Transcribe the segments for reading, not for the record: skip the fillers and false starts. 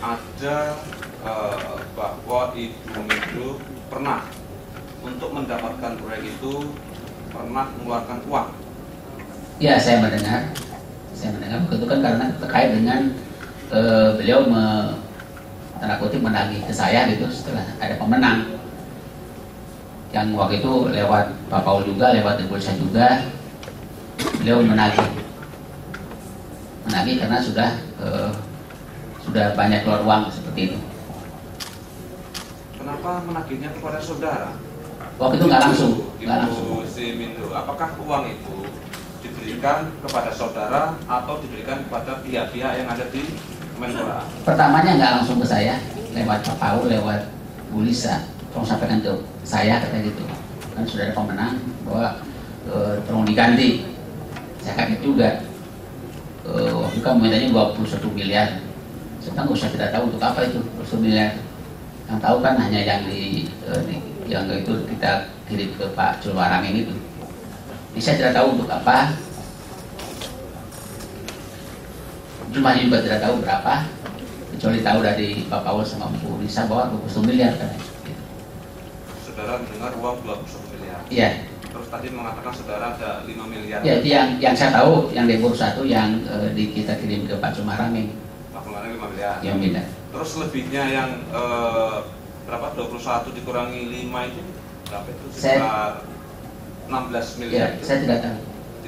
ada bahwa Ibu Mindo pernah untuk mendapatkan proyek itu pernah mengeluarkan uang. Ya, saya mendengar waktu itu kan karena terkait dengan beliau tanda kutip menagih ke saya gitu setelah ada pemenang yang waktu itu lewat Pak Paul juga, lewat Ibu saya juga, beliau menagih karena sudah banyak keluar uang seperti itu. Kenapa menagihnya kepada saudara? Waktu itu nggak langsung. Ibu Mindo, apakah uang itu diberikan kepada saudara atau diberikan kepada pihak-pihak yang ada di Kemenpora? Pertamanya nggak langsung ke saya, lewat Pak Paul, lewat Bu Lisa, tolong sampaikan ke saya kata gitu. Kan sudah ada pemenang bahwa tolong diganti. Saya kaget juga. Waktu itu kan mintanya 21 miliar. Saya kan nggak usah, tidak tahu untuk apa itu 21 miliar. Yang tahu kan hanya yang yang itu kita kirim ke Pak Julwarang ini. Ini saya tidak tahu untuk apa. Jumlahnya juga tidak tahu berapa. Kecuali tahu dari Pak Paul sama Bu Lisa bahwa 21 miliar kan. Saudara mendengar uang 21 miliar. Iya. Terus tadi mengatakan saudara ada 5 miliar. Ya, itu yang saya tahu, yang di bursa itu yang kita kirim ke Pak Julwarang ini. Pak Julwarang 5 miliar. Yang beda. Terus lebihnya yang berapa? 21 dikurangi 5 itu berapa itu? Sekitar 16 miliar. Ya, saya tidak tahu.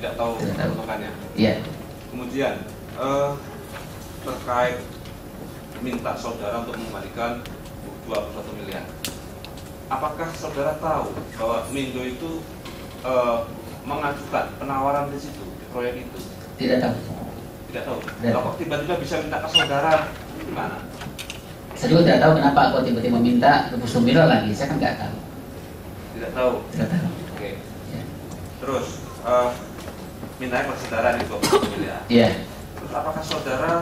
Tidak tahu peruntukannya. Iya. Kemudian terkait minta saudara untuk mengembalikan 21 miliar. Apakah saudara tahu bahwa Mindo itu mengajukan penawaran di situ, di proyek itu? Tidak tahu. Tidak tahu. Kalau kok tiba-tiba bisa minta ke saudara, gimana? Saya juga tidak tahu kenapa kok tiba-tiba minta 21 miliar lagi. Saya kan nggak tahu. Tidak tahu. Tidak tahu. Oke. Ya. Terus mintanya ke saudara di 21 miliar. Iya. Terus apakah saudara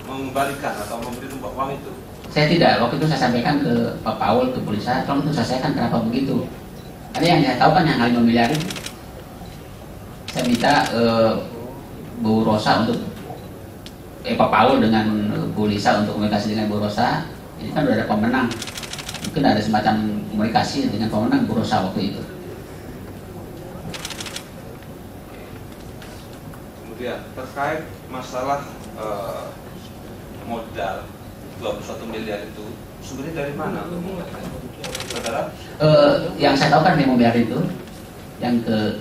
mengembalikan atau memberi tumpak uang itu? Saya tidak. Waktu itu saya sampaikan ke Pak Paul, ke polisi, tolong itu selesaikan kenapa begitu. Ada yang saya tahu kan yang 5 miliar itu. Saya minta Bu Rosa untuk Pak Paul dengan Bu Lisa untuk komunikasi dengan Bu Rosa. Ini kan sudah ada pemenang. Mungkin ada semacam komunikasi dengan pemenang Bu Rosa waktu itu. Kemudian terkait masalah modal 21 miliar itu sumbernya dari mana untuk mengembalikan? Saudara? Yang saya tahu kan 5 miliar itu yang ke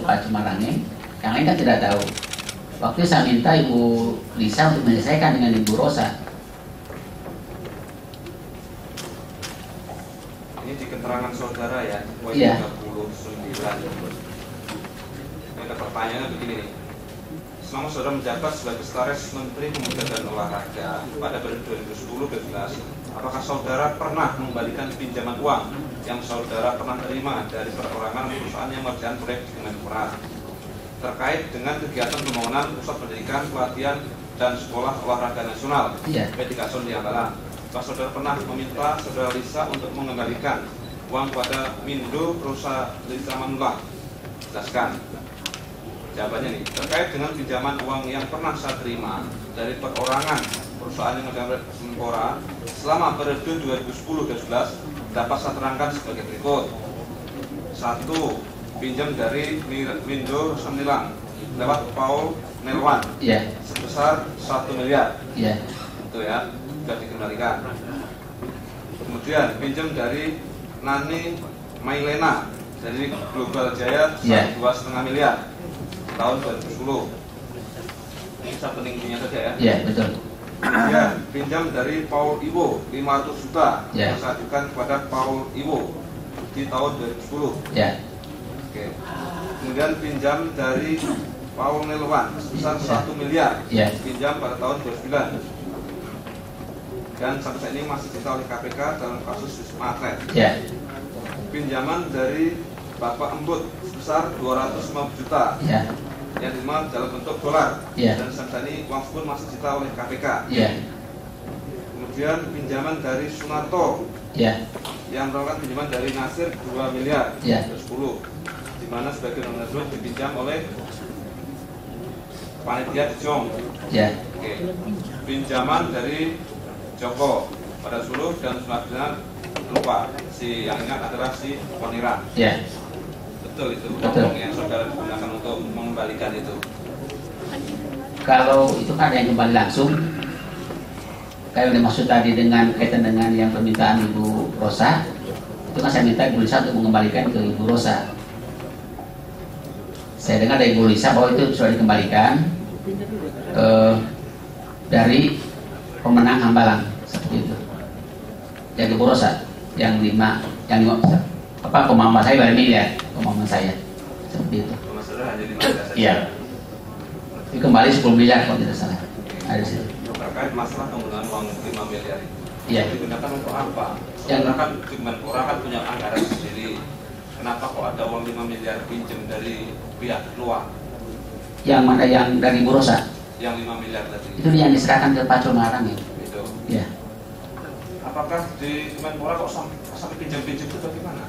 Pak Julwarangnya, yang lain kan tidak tahu. Waktu saya minta Ibu Lisa untuk menyelesaikan dengan Ibu Rosa. Ini di keterangan saudara ya, poin Iya. 39. Ada pertanyaannya begini nih. Selama saudara menjabat sebagai Sekretaris Menteri Pemuda dan Olahraga pada periode 2010-2012, apakah saudara pernah mengembalikan pinjaman uang yang saudara pernah terima dari perorangan perusahaan yang mengerjakan proyek di Kemenpora terkait dengan kegiatan pembangunan pusat pendidikan, pelatihan, dan sekolah olahraga nasional P3 Zon di Ambalang? Apakah saudara pernah meminta saudara Lisa untuk mengembalikan uang kepada Mindo Rosa Lisa Manula? Jelaskan. Jawabannya nih, terkait dengan pinjaman uang yang pernah saya terima dari perorangan perusahaan yang ada di Kemenpora selama periode 2010-2012 dapat saya terangkan sebagai berikut. 1. Pinjam dari Mindo Semilang lewat Paul Nelwan sebesar 1 miliar. Itu ya, sudah dikembalikan. Kemudian pinjam dari Nani Mailena dari Global Jaya 2,5 miliar tahun 2010. Ini satu linknya saja ya. Iya, betul. Kemudian pinjam dari Paul Iwo 500 juta yang saya ajukan kepada Paul Iwo di tahun 2010. Oke. Kemudian pinjam dari Paul Nelwan sebesar 1 miliar pinjam pada tahun 2009. Dan sampai saat ini masih disita oleh KPK dalam kasus Wisma Atlet. Pinjaman dari Bapak Embut sebesar 250 juta yang diterima dalam bentuk dolar dan sampai ini uang pun masih disita oleh KPK. Kemudian pinjaman dari Sunarto yang melakukan pinjaman dari Nasir 2 miliar 10, di mana sebagian tersebut dipinjam oleh panitia di Jong. Oke. pinjaman dari Joko pada 10 dan selanjutnya lupa. Si yang ingat adalah si Poniran. Ya. Betul itu. Betul. Yang saudara gunakan untuk mengembalikan itu. Kalau itu kan ada yang kembali langsung. Kayak yang dimaksud tadi dengan kaitan dengan yang permintaan Ibu Rosa, itu kan saya minta Ibu Lisa untuk mengembalikan ke Ibu Rosa. Saya dengar dari Ibu Lisa bahwa itu sudah dikembalikan dari pemenang Hambalang seperti itu. Yang Ibu Rosa, yang 5 pemahaman saya balik miliar, pemahaman saya seperti itu. Masalah hanya 5 miliar saja. Iya. Itu kembali 10 miliar kalau tidak salah. Ada di situ. Terkait masalah penggunaan uang 5 miliar itu. Iya. Digunakan untuk apa? Yang Karena kan Kemenpora kan punya anggaran sendiri. Kenapa kok ada uang 5 miliar pinjam dari pihak luar? Yang mana yang dari Bu Rosa? Yang 5 miliar tadi. Itu yang diserahkan ke Pak Comarang ya. Itu. Iya. Apakah di Kemenpora kok sampai pinjam-pinjam itu bagaimana?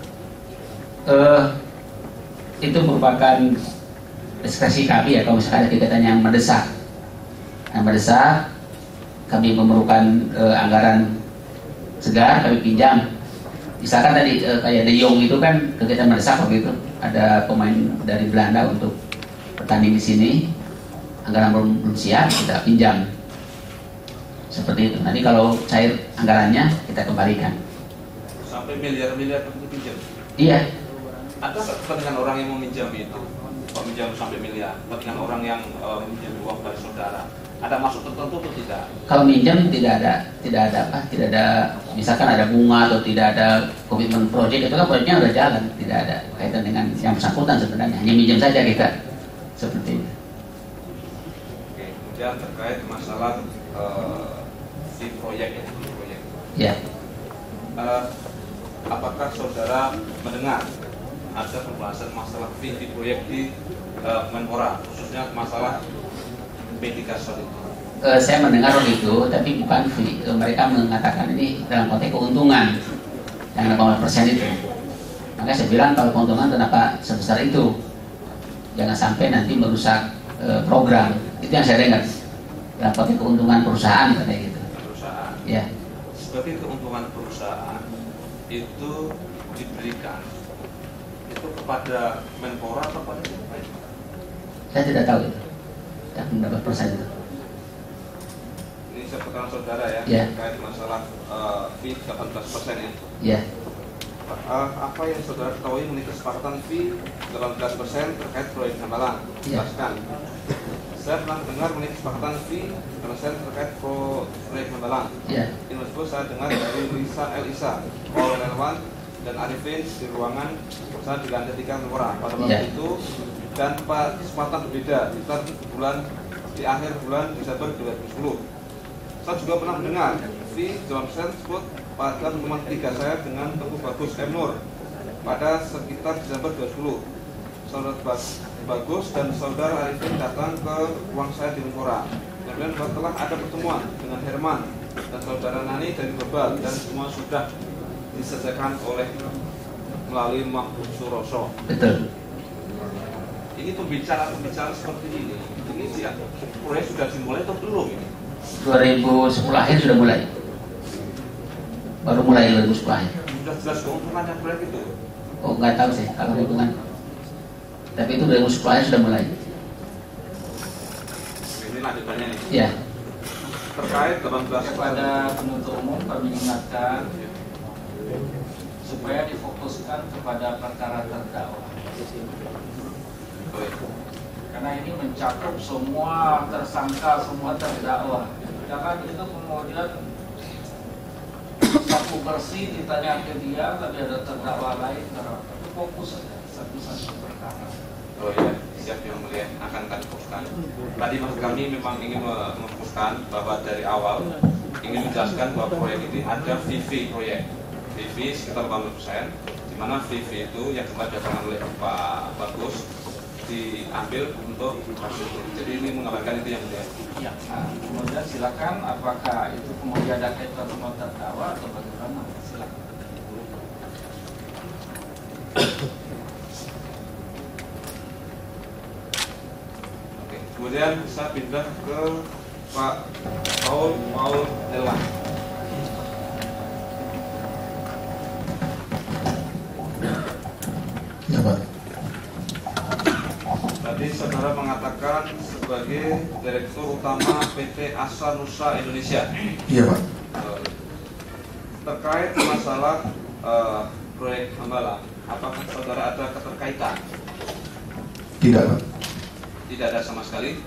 Itu merupakan diskresi kami ya, kalau misalkan ada kegiatan yang mendesak. Yang mendesak, kami memerlukan anggaran segar, kami pinjam. Misalkan tadi kayak De Jong itu kan kegiatan mendesak waktu itu, ada pemain dari Belanda untuk bertanding di sini, anggaran belum siap, kita pinjam. Seperti itu. Nanti kalau cair anggarannya kita kembalikan. Sampai miliar-miliar untuk pinjam? Iya. Ada kepentingan orang yang meminjam itu? Meminjam sampai miliar, kepentingan orang yang meminjam uang dari saudara. Ada maksud tertentu atau tidak? Kalau minjam tidak ada misalkan ada bunga atau tidak ada komitmen proyek, itu kan proyeknya udah jalan, tidak ada kaitan dengan yang bersangkutan sebenarnya, hanya minjam saja kita seperti itu. Oke, kemudian terkait masalah si proyek ya, proyek. Ya. Apakah saudara mendengar ada pembahasan masalah fee di proyek di Kemenpora, khususnya masalah B3 Sol itu? Saya mendengar itu, tapi bukan fee. Mereka mengatakan ini dalam konteks keuntungan yang 8% itu. Maka saya bilang kalau keuntungan kenapa sebesar itu? Jangan sampai nanti merusak program. Itu yang saya dengar. Dalam konteks keuntungan perusahaan katanya gitu. Perusahaan. Ya. Sebagai keuntungan perusahaan itu diberikan itu kepada Menpora atau kepada siapa? Saya tidak tahu itu. Yang mendapat persen itu. Ini seputaran saudara ya, Ya. terkait masalah fee 18% ya. Ya. Apa yang saudara ketahui mengenai kesepakatan fee 18% terkait proyek Hambalang? Ya. Jelaskan. Saya pernah dengar mengenai kesepakatan fee 18% terkait proyek Hambalang. Ya. Ini tersebut saya dengar dari Elisa, Paul Relawan, dan Arifin di ruangan saya digantikan Menpora pada waktu Ya. itu, dan kesempatan berbeda di akhir bulan Desember 2010. Saya juga pernah mendengar fee 18% tersebut pada teman 3 saya dengan Teguh Bagus M. Nur pada sekitar Desember 2010. Saudara Bagus dan saudara Arifin datang ke ruang saya di Menpora. Kemudian setelah ada pertemuan dengan Herman dan saudara Nani dari Bebal, dan semua sudah diselesaikan melalui Mahfud Suroso. Betul. Ini pembicaraan seperti ini sih, proyek sudah dimulai atau belum ini? 2010 akhir sudah mulai. Baru mulai 2010 akhir. Sudah jelas keuntungannya proyek itu? Oh, nggak tahu sih kalau hitungan. Tapi itu 2010 akhir sudah mulai. Ini lanjutannya nih. Ya. Terkait 18 Kepada penuntut umum kami ingatkan supaya difokuskan kepada perkara terdakwa. Karena ini mencakup semua tersangka, semua terdakwa. Jangan itu kemudian sapu bersih ditanya ke dia, tapi ada terdakwa lain. Tapi fokus saja satu-satu perkara. Oh iya, siap yang mulia, akan kami fokuskan. Tadi maksud kami memang ingin memfokuskan bahwa dari awal ingin menjelaskan bahwa proyek ini ada VV proyek. VV sekitar 80%, di mana VV itu yang kemarin didatangkan oleh Pak Bagus diambil untuk hasil. Jadi ini mengabarkan itu yang mulia. Ya, kemudian silakan apakah itu kemudian ada kaitan sama terdakwa atau bagaimana? Silakan. Oke, kemudian saya pindah ke Pak Paul Elwan. Ya Pak. Tadi saudara mengatakan sebagai Direktur Utama PT Asa Nusa Indonesia. Iya Pak. Terkait masalah proyek Hambalang, apakah saudara ada keterkaitan? Tidak Pak. Tidak ada sama sekali?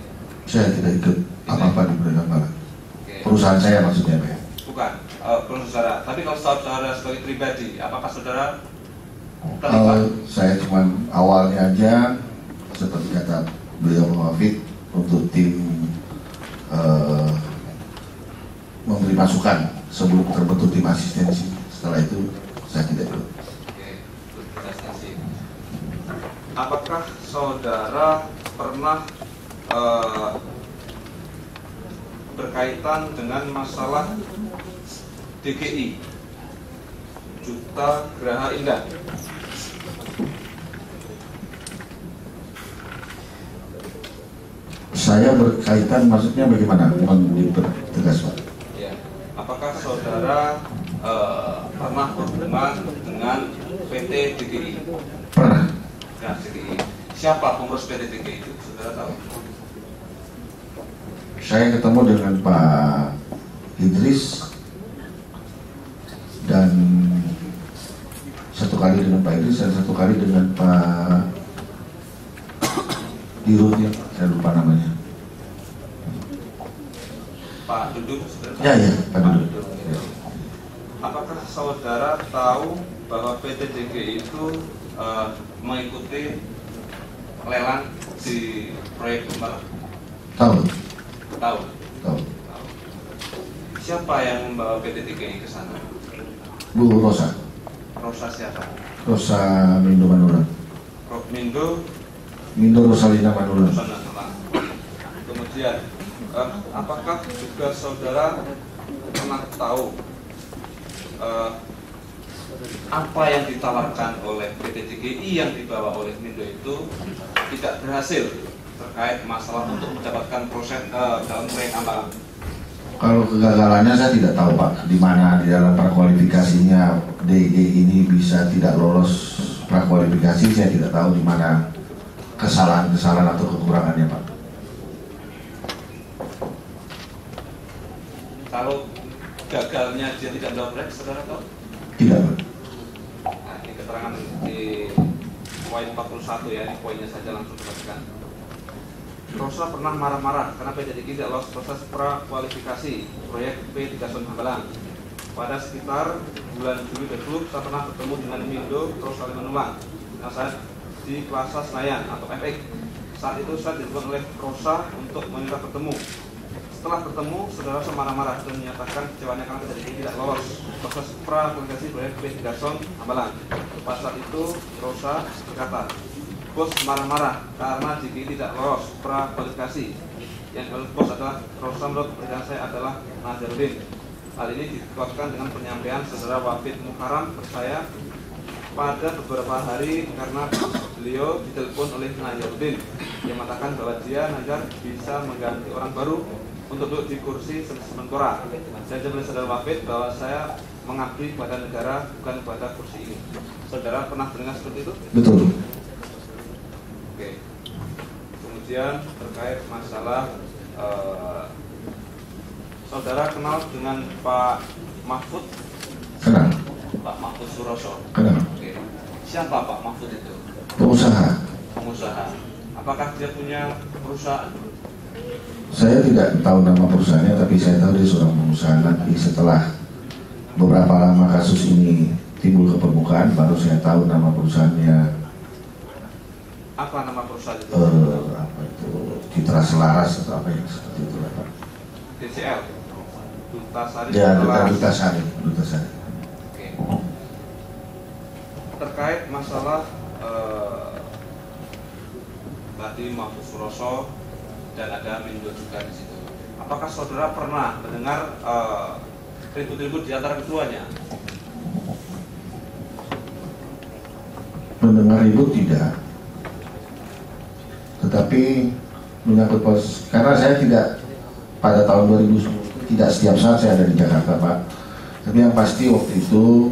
Saya tidak ikut apa-apa di proyek Hambalang. Oke. Perusahaan saya maksudnya Pak. Bukan, perusahaan saudara. Tapi kalau saudara sebagai pribadi, apakah saudara terlibat? Saya cuma awalnya aja seperti kata beliau Muhammad untuk tim memberi masukan sebelum terbentuk tim asistensi. Setelah itu saya tidak ikut. Oke, asistensi. Apakah saudara pernah berkaitan dengan masalah DGI Juta Geraha Indah? Saya berkaitan maksudnya bagaimana? Mohon dipertegas Pak. Ya. Apakah saudara pernah berhubungan dengan PT DGI? Pernah. Ya, DGI. Siapa pengurus PT DGI itu? Saudara tahu? Saya ketemu dengan Pak Idris dan satu kali dengan Pak Idris dan satu kali dengan Pak Dirut ya, saya lupa namanya. Pak Dudung, saudara? Ya ya, Pak Dirut. Ya. Apakah saudara tahu bahwa PT DGI itu mengikuti lelang di proyek Hambalang? Tahu, Tahu. tahu. Siapa yang membawa PT DGI ke sana? Bu Rosa, Rosa siapa? Rosa Mindo Manula, Mindo Rosalina Manula. Rosa Manula. Kemudian, apakah juga saudara pernah tahu apa yang ditawarkan oleh PT DGI yang dibawa oleh Mindo itu tidak berhasil terkait masalah untuk mendapatkan proses dalam proyek Hambalang? Kalau kegagalannya saya tidak tahu Pak, di mana di dalam prakualifikasinya DGI ini bisa tidak lolos prakualifikasi, saya tidak tahu di mana kesalahan-kesalahan atau kekurangannya Pak. Kalau gagalnya dia tidak mendapatkan proyek, saudara tahu? Tidak Pak. Nah, ini keterangan di poin 41 ya, ini poinnya saja langsung dibacakan. Rosa pernah marah-marah karena PT DGI tidak lolos proses prakualifikasi proyek P3 Hambalang. Pada sekitar bulan Juli 2020, saya pernah bertemu dengan Mindo Rosalina Manula yang saat di Plaza Senayan atau FX. Saat itu saya ditelepon oleh Rosa untuk meminta bertemu. Setelah bertemu, saudara marah-marah dan menyatakan kecewanya karena PT DGI tidak lolos proses prakualifikasi proyek P3 Hambalang. Pada saat itu, Rosa berkata, "Bos marah-marah karena DGI tidak lolos prakualifikasi. Yang oleh bos adalah Rosa, menurut pekerjaan saya adalah Nazarudin." Hal ini dikuatkan dengan penyampaian saudara Wafid Muharram ke saya pada beberapa hari karena beliau ditelepon oleh Nazarudin yang mengatakan bahwa dia Nazar bisa mengganti orang baru untuk duduk di kursi sementara. Dan saya saudara Wafid bahwa saya mengabdi kepada negara bukan kepada kursi ini. Saudara pernah dengar seperti itu? Betul. Oke. Kemudian terkait masalah saudara kenal dengan Pak Mahfud? Kenal. Pak Mahfud Suroso. Kenal. Oke. Siapa Pak Mahfud itu? Pengusaha. Pengusaha. Apakah dia punya perusahaan? Saya tidak tahu nama perusahaannya, tapi saya tahu dia seorang pengusaha. Nanti setelah beberapa lama kasus ini timbul ke permukaan, baru saya tahu nama perusahaannya. Apa nama perusahaan itu? Apa itu? Citra Selaras atau apa yang seperti itu Pak? DCL. Dutasari. Ya, Selaras. Dutasari. Oke. Terkait masalah tadi Mahfud Suroso dan ada Mindo juga di situ. Apakah saudara pernah mendengar ribut-ribut di antara keduanya? Mendengar ribut tidak, tetapi menyangkut pos, karena saya tidak pada tahun 2010 tidak setiap saat saya ada di Jakarta, Pak. Tapi yang pasti waktu itu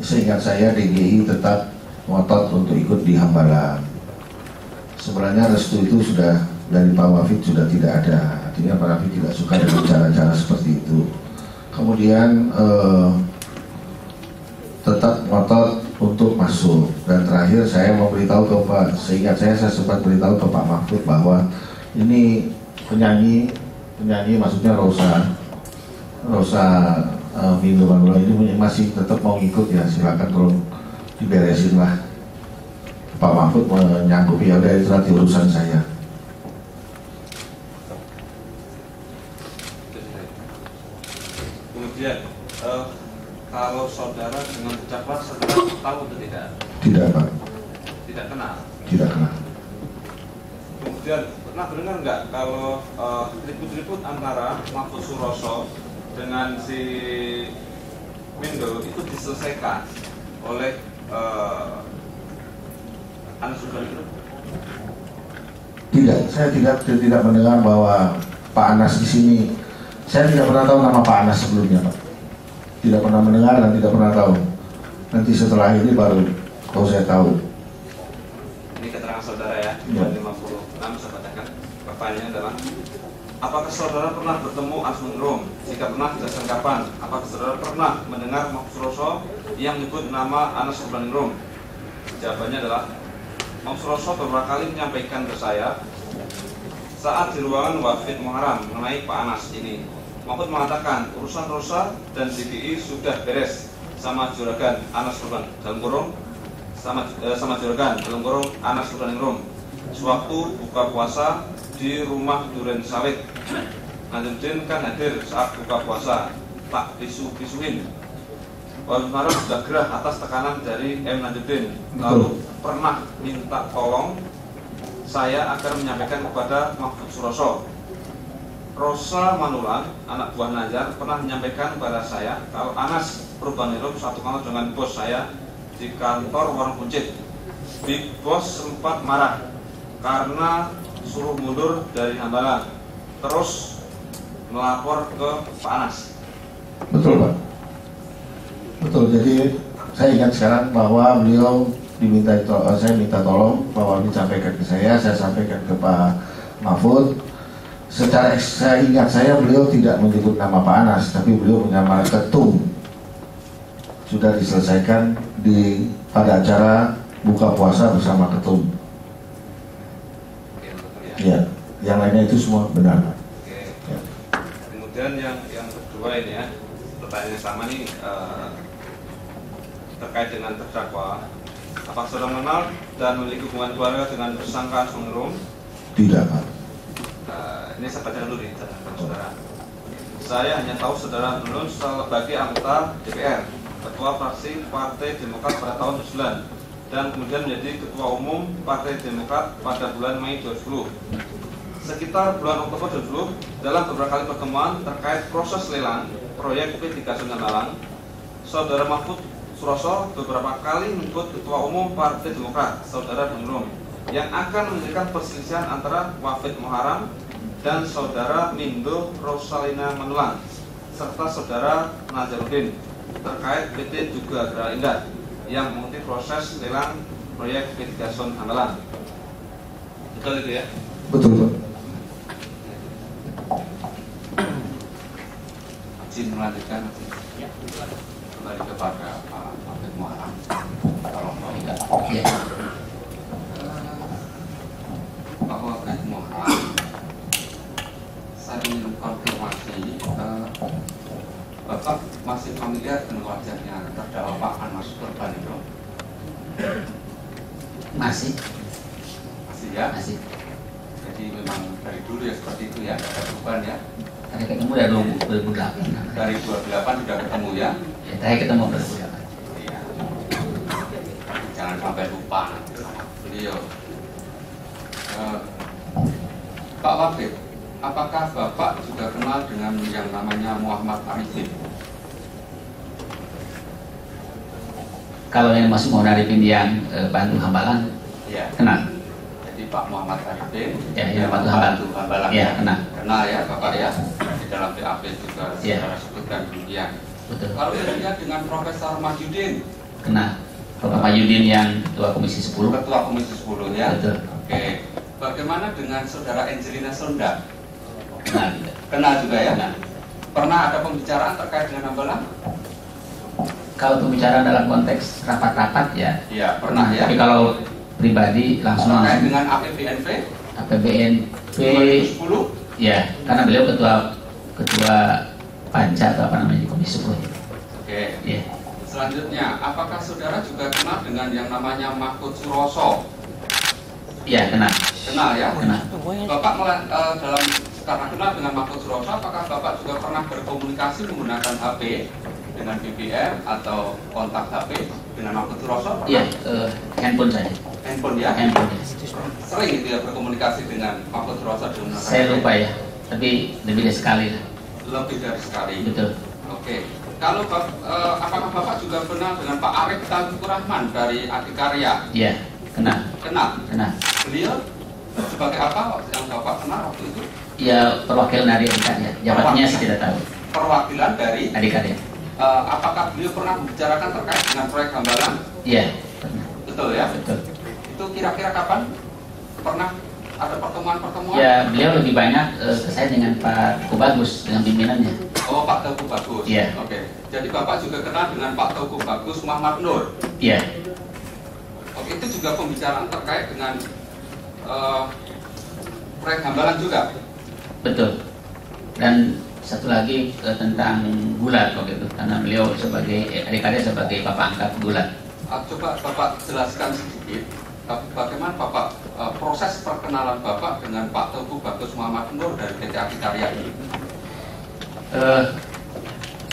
seingat saya DGI tetap ngotot untuk ikut di Hambalang. Sebenarnya restu itu sudah dari Pak Wafid sudah tidak ada. Artinya Pak Wafid tidak suka dengan cara-cara seperti itu. Kemudian tetap ngotot untuk masuk. Dan terakhir saya memberitahu ke Pak, seingat saya sempat beritahu ke Pak Mahfud bahwa ini penyanyi maksudnya Rosa Mindo Manula ini masih tetap mau ikut ya, silakan tolong diberesin lah. Pak Mahfud menyanggupi, ya udah itu nanti urusan saya. Kemudian kalau saudara dengan pejabat saudara tahu atau tidak? Tidak, Pak. Tidak kenal. Tidak kenal. Kemudian pernah dengar nggak kalau ribut-ribut antara Mahfud Suroso dengan si Mindo itu diselesaikan oleh Anas Urbaningrum? Tidak, saya tidak mendengar bahwa Pak Anas di sini. Saya tidak pernah tahu nama Pak Anas sebelumnya, Pak. Tidak pernah mendengar dan tidak pernah tahu. Nanti setelah ini baru saya tahu. Ini keterangan saudara ya, 56 saya bacakan. Pertanyaannya adalah, apakah saudara pernah bertemu Anas Urbaningrum? Jika pernah, jelaskan kapan. Apakah saudara pernah mendengar Mahfud Suroso yang menyebut nama Anas Urbaningrum? Jawabannya adalah, Mahfud Suroso beberapa kali menyampaikan ke saya saat di ruangan Wafid Muharram mengenai Pak Anas ini. Mahfud mengatakan urusan Rosa dan DGI sudah beres sama juragan Anas Urban dalam kurung sama juragan dalam kurung Anas Urbaningrum sewaktu buka puasa di rumah Duren Sawit. Najmuddin kan hadir saat buka puasa, tak pisu-pisuin. Wafid Muharram sudah gerah atas tekanan dari M. Najmuddin, lalu pernah minta tolong saya akan menyampaikan kepada Mahfud Suroso. Rosa Manulang, anak buah Najar, pernah menyampaikan kepada saya kalau Anas Urbaningrum satu kantor dengan bos saya di kantor Warung Buncit. Big Boss sempat marah karena suruh mundur dari Hambalang, terus melapor ke Pak Anas. Betul, Pak. Betul, jadi saya ingat sekarang bahwa beliau saya minta tolong bahwa disampaikan ke saya sampaikan ke Pak Mahfud. Secara saya ingat saya beliau tidak menyebut nama Pak Anas, tapi beliau menyamar ketum. Sudah diselesaikan pada acara buka puasa bersama ketum. Ya, yang lainnya itu semua benar. Oke. Ya. Kemudian yang kedua ini ya, pertanyaan sama nih terkait dengan terdakwa. Apakah saudara mengenal dan memiliki hubungan keluarga dengan tersangka Anas Urbaningrum? Tidak, Pak. Ini saya bacakan dulu nih, saudara. Saya hanya tahu saudara Nurul sebagai anggota DPR, ketua fraksi Partai Demokrat pada tahun 2009, dan kemudian menjadi ketua umum Partai Demokrat pada bulan Mei 2010. Sekitar bulan Oktober 2010, dalam beberapa kali pertemuan terkait proses lelang proyek P3 Hambalang, saudara Mahfud Suroso beberapa kali menyebut ketua umum Partai Demokrat, saudara Urbaningrum, yang akan memberikan perselisihan antara Wafid Muharram dan saudara Mindo Rosalina Manulang serta saudara Nazaruddin terkait PT Juga Gerah Indah yang mengikuti proses lelang proyek P3 Hambalang. Betul itu ya? Betul, Pak. Izin melanjutkan kembali kepada Pak Wafid Muharram. Tolong Pak. Ya. Pak Wafid Muharram, saya ingin konfirmasi, Bapak masih familiar dengan wajahnya terdakwa Pak Anas Urbaningrum? Masih Ya? masih Jadi memang dari dulu ya seperti itu ya, ada perubahan ya. tadi ketemu dari 2008. Dari 2008 sudah ketemu ya. Ya, terakhir ketemu 2008. Iya. Jangan sampai lupa nanti sama beliau. Pak Wafid, apakah Bapak juga kenal dengan yang namanya Muhammad Arifin? Kalau yang masuk mau Arifin yang Bandung Hambalang, Iya. kenal. Jadi Pak Muhammad Arifin Ya, yang yang Bandung membantu Hambalang. Ya, kenal. Kenal ya Bapak ya, di dalam BAP juga saudara sebutkan demikian. Betul. Kalau demikian dengan Profesor Mahyudin, Kenal. Bapak Mahyudin yang Ketua Komisi 10. Ketua Komisi 10 ya. Betul. Oke. Bagaimana dengan Saudara Angelina Sonda? Kenal juga. Kenal juga ya. Kenal. Pernah ada pembicaraan terkait dengan Hambalang? Kalau pembicaraan dalam konteks rapat-rapat ya. Iya, pernah ya. Tapi kalau pribadi langsung Terkait dengan APBNP APBNP 2010? ya, karena beliau ketua Panca atau apa namanya di Komisi 10. Oke. Ya. Selanjutnya, apakah saudara juga kenal dengan yang namanya Mahfud Suroso? Iya, kenal. Kenal ya? Kenal. Bapak dalam karena kenal dengan Mahfud Suroso, apakah Bapak juga pernah berkomunikasi menggunakan HP dengan BBM atau kontak HP dengan Mahfud Suroso? Iya, handphone saya. Handphone ya? Handphone. Sering itu ya berkomunikasi dengan Mahfud Suroso di menggunakan Saya HP? lupa ya, tapi lebih dari sekali lah. Lebih dari sekali. Betul. Oke. Kalau apakah Bapak juga kenal dengan Pak Arif Taufikur Rahman dari Adikarya? Iya, kenal. Kenal. Kenal. Beliau sebagai apa yang Bapak kenal waktu itu? Ya, perwakilan dari Adikarya. Jabatannya saya tidak tahu. Perwakilan dari Adikarya. apakah beliau pernah membicarakan terkait dengan proyek Hambalang? Iya, pernah. Betul ya? Betul. Itu kira-kira kapan pernah ada pertemuan-pertemuan? Ya, beliau lebih banyak ke saya dengan Pak Teguh Bagus, dengan pimpinannya. Oh, Pak Teguh Bagus. Iya. Oke. Jadi Bapak juga kenal dengan Pak Teguh Bagus Muhammad Nur. Iya. Oke, itu juga pembicaraan terkait dengan proyek Hambalang juga. Betul. Dan satu lagi tentang Gulat waktu itu, karena beliau sebagai Adikarya sebagai bapak angkat Gulat. Coba Bapak jelaskan sedikit bagaimana Bapak proses perkenalan Bapak dengan Pak Teguh Bagus Muhammad Nur dari PT Adikarya ini.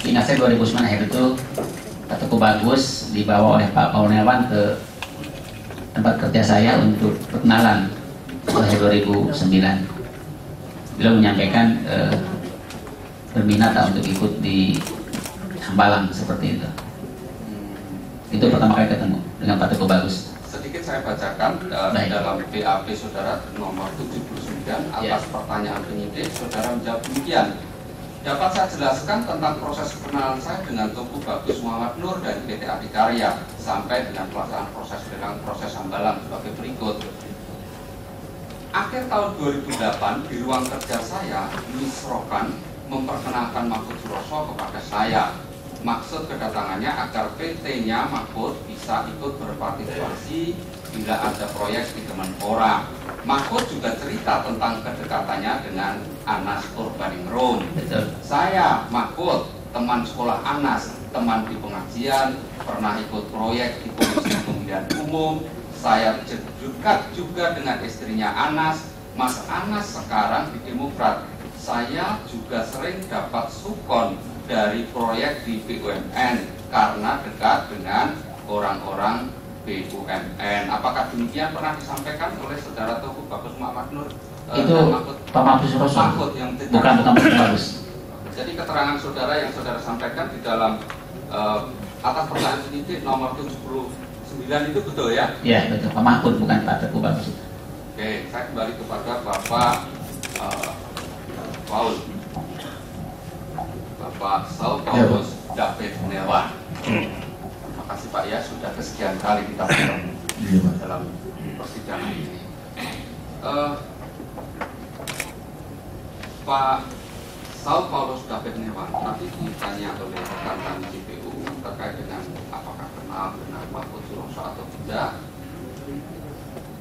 Ingat saya 2009 akhir itu Pak Teguh Bagus dibawa oleh Pak Paulnewan ke tempat kerja saya untuk perkenalan tahun 2009. Beliau menyampaikan berminat untuk ikut di Hambalang seperti itu. Itu pertama kali ketemu dengan Pak Teguh Bagus. Sedikit saya bacakan dalam BAP saudara nomor 79 atas pertanyaan penyidik, saudara menjawab demikian. Dapat saya jelaskan tentang proses perkenalan saya dengan Teguh Bagus Muhammad Nur dari PT Adikarya sampai dengan pelaksanaan proses Hambalang sebagai berikut. Akhir tahun 2008 di ruang kerja saya, Misrokan memperkenalkan Mahfud Suroso kepada saya. Maksud kedatangannya agar PT-nya Mahfud bisa ikut berpartisipasi bila ada proyek di Kemenpora. Mahfud juga cerita tentang kedekatannya dengan Anas Urbaningrum. Saya, Mahfud, teman sekolah Anas, teman di pengajian, pernah ikut proyek di Komisi Pemilihan Umum. Saya dekat juga dengan istrinya Anas, Mas Anas sekarang di Demokrat. Saya juga sering dapat sukon dari proyek di BUMN karena dekat dengan orang-orang BUMN. Apakah demikian pernah disampaikan oleh saudara Teguh Bagus Muhammad Nur? Itu Pak Mahfud Suroso, bukan Pak Bagus. Jadi keterangan saudara yang saudara sampaikan di dalam atas pertanyaan penyidik nomor 79 itu betul ya? Iya betul, Pak Mahfud bukan Pak Teguh Bagus. Oke, saya kembali kepada Bapak Paul. Bapak Saul Paulus David Newan. Terima kasih Pak ya, sudah kesekian kali kita bertemu dalam persidangan ini. Pak Saul Paulus David Newan tadi ditanya oleh rekan JPU terkait dengan apakah kenal dengan Mahfud Suroso atau tidak.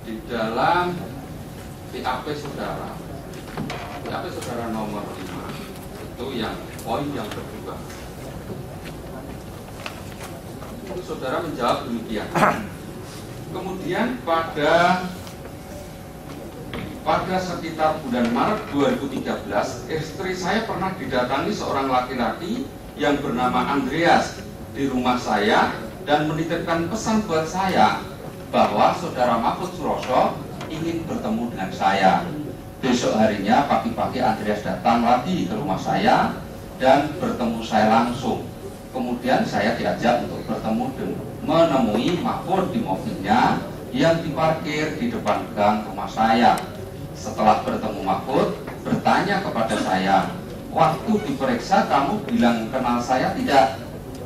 Di dalam BAP saudara nomor 5 itu yang poin yang kedua itu saudara menjawab demikian. Kemudian pada sekitar bulan Maret 2013 istri saya pernah didatangi seorang laki-laki yang bernama Andreas di rumah saya dan menitipkan pesan buat saya bahwa saudara Mahfud Suroso ingin bertemu dengan saya. Besok harinya pagi-pagi Andreas datang lagi ke rumah saya dan bertemu saya langsung. Kemudian saya diajak untuk menemui Mahfud di mobilnya yang diparkir di depan gang rumah saya. Setelah bertemu Mahfud, bertanya kepada saya, waktu diperiksa kamu bilang kenal saya tidak?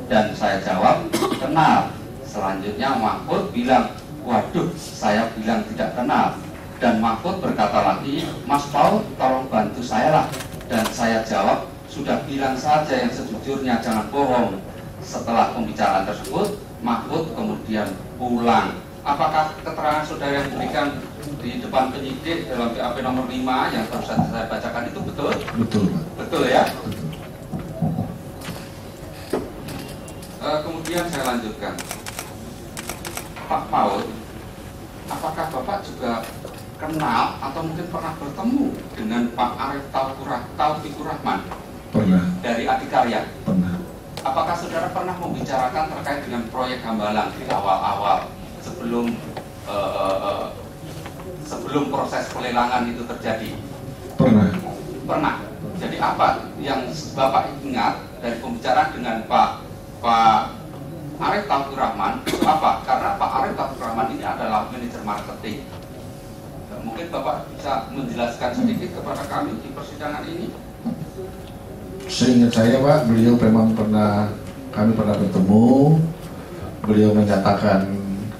Dan saya jawab, kenal. Selanjutnya Mahfud bilang, waduh, saya bilang tidak kenal. Dan Mahfud berkata lagi, Mas Paul tolong bantu saya lah. Dan saya jawab, sudah bilang saja yang sejujurnya, jangan bohong. Setelah pembicaraan tersebut, Mahfud kemudian pulang. Apakah keterangan saudara yang diberikan di depan penyidik dalam BAP nomor 5 yang baru saja saya bacakan itu betul? Betul, Pak. Betul ya? Betul. Kemudian saya lanjutkan, Pak Paul, apakah Bapak juga kenal atau mungkin pernah bertemu dengan Pak Arief Taufikur Rahman? Pernah. Dari Adikarya? Pernah. Apakah saudara pernah membicarakan terkait dengan proyek Hambalang di awal-awal sebelum sebelum proses pelelangan itu terjadi? Pernah. Pernah. Jadi apa yang Bapak ingat dari pembicaraan dengan Pak Arief Taufikur Rahman itu apa? Karena Pak Arief Taufikur Rahman ini adalah manajer marketing. Mungkin Bapak bisa menjelaskan sedikit kepada kami di persidangan ini. Seingat saya, Pak, beliau memang kami pernah bertemu. Beliau menyatakan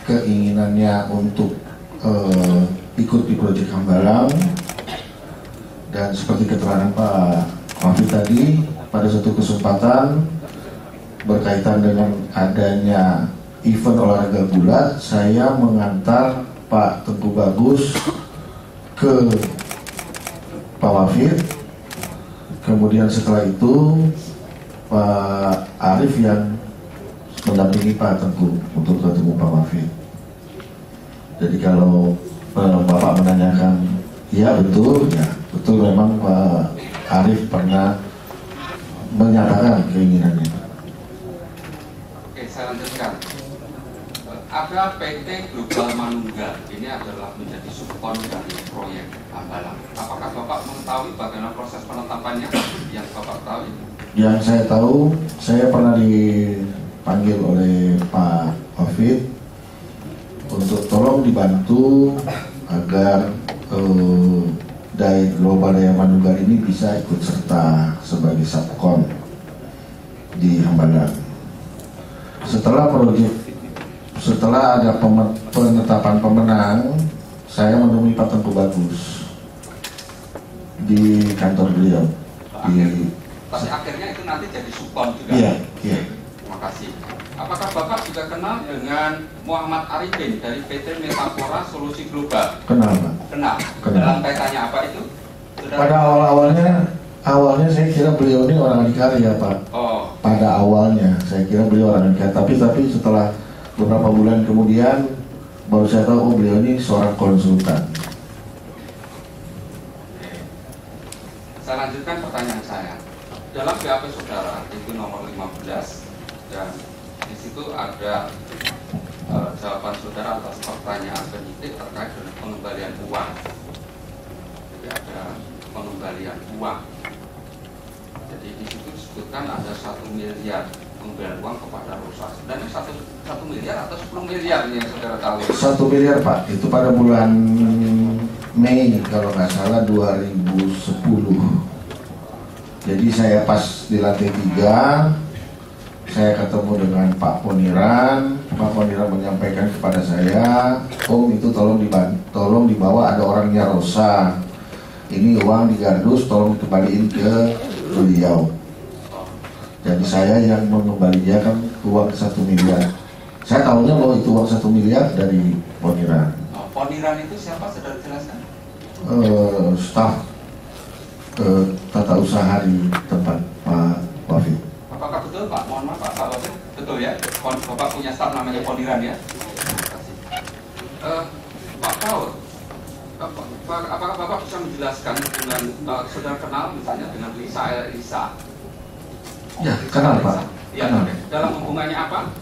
keinginannya untuk ikut di proyek Hambalang. Dan seperti keterangan Pak Wafid tadi, pada suatu kesempatan berkaitan dengan adanya event olahraga gulat, saya mengantar Pak Tengku Bagus ke Pak Wafid. Kemudian setelah itu Pak Arief yang mendampingi Pak Tengku untuk ketemu Pak Wafid. Jadi kalau Bapak menanyakan, ya betul, ya betul, memang Pak Arief pernah menyatakan keinginannya. Oke, saya lanjutkan. Ada PT Global Manunggal, ini adalah menjadi subkon dari proyek Hambalang. Apakah Bapak mengetahui bagaimana proses penetapannya yang Bapak tahu? Yang saya tahu, saya pernah dipanggil oleh Pak Wafid untuk tolong dibantu agar Global Daya Manunggal ini bisa ikut serta sebagai subkon di Hambalang. Setelah ada penetapan pemenang, saya menemui Pak Tengku Bagus di kantor beliau. Tapi akhirnya itu nanti jadi subkon juga. Iya, iya. Terima kasih. Apakah Bapak juga kenal dengan Muhammad Arifin dari PT Metafora Solusi Global? Kenal, Pak. Kenal. Kenal. Dalam kaitannya apa itu? Pada awalnya saya kira beliau ini orang adikarya, Pak. Oh. Pada awalnya saya kira beliau orang adikarya, tapi setelah beberapa bulan kemudian baru saya tahu, oh, beliau ini seorang konsultan. Saya lanjutkan pertanyaan saya. Dalam BAP saudara itu nomor 15 dan di situ ada jawaban saudara atas pertanyaan penyidik terkait dengan pengembalian uang. Jadi ada pengembalian uang. Jadi di situ disebutkan ada 1 miliar pengembalian uang kepada Rosa. Dan 1 miliar atau 10 miliar ini yang saudara tahu? 1 miliar, Pak. Itu pada bulan Mei kalau nggak salah 2010. Jadi saya pas di lantai 3, saya ketemu dengan Pak Poniran. Pak Poniran menyampaikan kepada saya, Om, itu tolong dibawa, ada orangnya Rosa. Ini uang digardus, tolong dikembaliin ke beliau. Jadi saya yang mengembalikan uang 1 miliar. Saya tahunya bahwa itu uang 1 miliar dari Poniran. Poniran itu siapa, saudara jelaskan? Staf tata usaha di tempat Pak Wafid. Apakah betul, Pak? Mohon maaf, Pak Wafid. Betul ya? Bapak punya staf namanya Poniran ya? Terima kasih. Pak Paul, apakah Bapak bisa menjelaskan dengan saudara kenal misalnya dengan Lisa? Ya, kenal, Pak. Ya, Kenal. dalam hubungannya apa?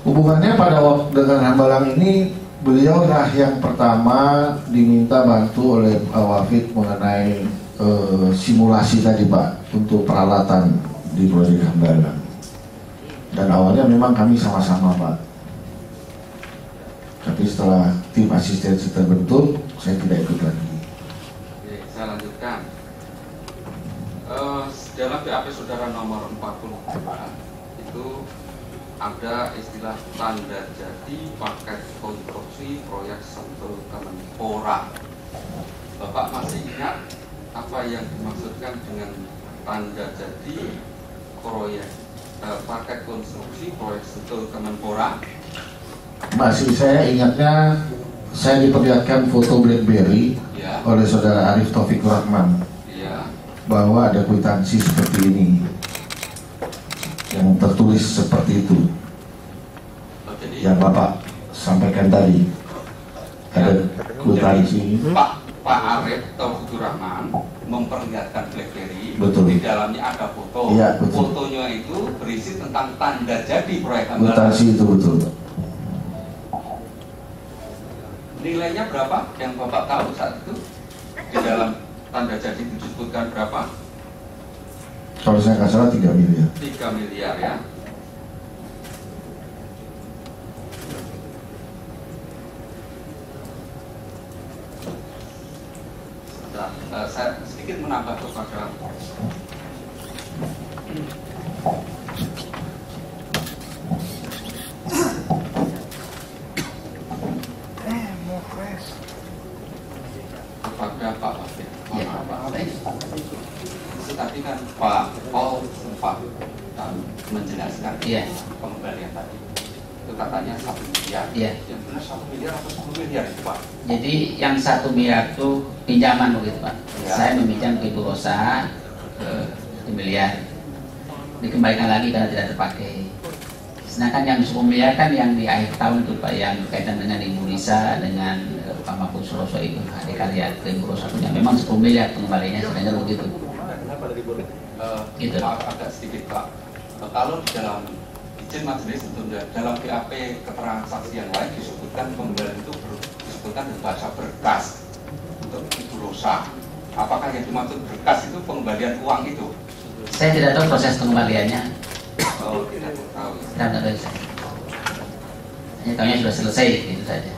Hubungannya pada waktu dengan Hambalang ini, beliau lah yang pertama diminta bantu oleh Pak Wafid mengenai simulasi tadi, Pak, untuk peralatan di proyek Hambalang. Dan awalnya memang kami sama-sama, Pak. Tapi setelah tim asistensi terbentuk, saya tidak ikut lagi. Oke, saya lanjutkan. dalam BAP saudara nomor 42 itu ada istilah tanda jadi paket konstruksi proyek Sentul Kemenpora. Bapak masih ingat apa yang dimaksudkan dengan tanda jadi proyek paket konstruksi proyek Sentul Kemenpora? Masih, saya ingatnya saya diperlihatkan foto BlackBerry Ya. oleh saudara Arif Taufik Rahman Ya. bahwa ada kwitansi seperti ini yang tertulis seperti itu Oh, jadi yang Bapak sampaikan tadi, ada kwitansi. Pak Arif Taufik Rahman memperlihatkan BlackBerry. Betul. Di dalamnya ada foto. Iya, betul. Fotonya itu berisi tentang tanda jadi proyek anggaran. Kwitansi itu betul. Nilainya berapa yang Bapak tahu saat itu? Di dalam tanda jadi disebutkan berapa? Kalau saya nggak salah 3 miliar. 3 miliar ya. Saya sedikit menambah kepada kepada Pak Wafid. Ya, baik. Itu tadi kan Pak Paul sempat menjelaskan Iya. pengembalian tadi. Itu katanya 1 miliar. Iya. Yang benar 1 miliar atau 10 miliar itu Pak? Jadi yang 1 miliar itu pinjaman begitu Pak. Ya. Saya meminjam ke Ibu Rosa 1 miliar, dikembalikan lagi karena tidak terpakai. Sedangkan yang 10 miliar kan yang di akhir tahun itu Pak, yang berkaitan dengan Ibu Lisa dengan Pak Mahfud Suroso itu, adik kalian ke Ibu Rosa punya. Memang 10 miliar pengembaliannya sebenarnya begitu. Gitu. Maaf agak sedikit Pak. Kalau di dalam izin majelis tentunya dalam BAP keterangan saksi yang lain disebutkan pengembalian itu disebutkan bahasa berkas untuk Ibu Rosa. Apakah yang dimaksud berkas itu pengembalian uang itu? Saya tidak tahu proses pengembaliannya. Oh, tidak tahu. Tidak tahu saya. Hanya tahunya sudah selesai, gitu saja.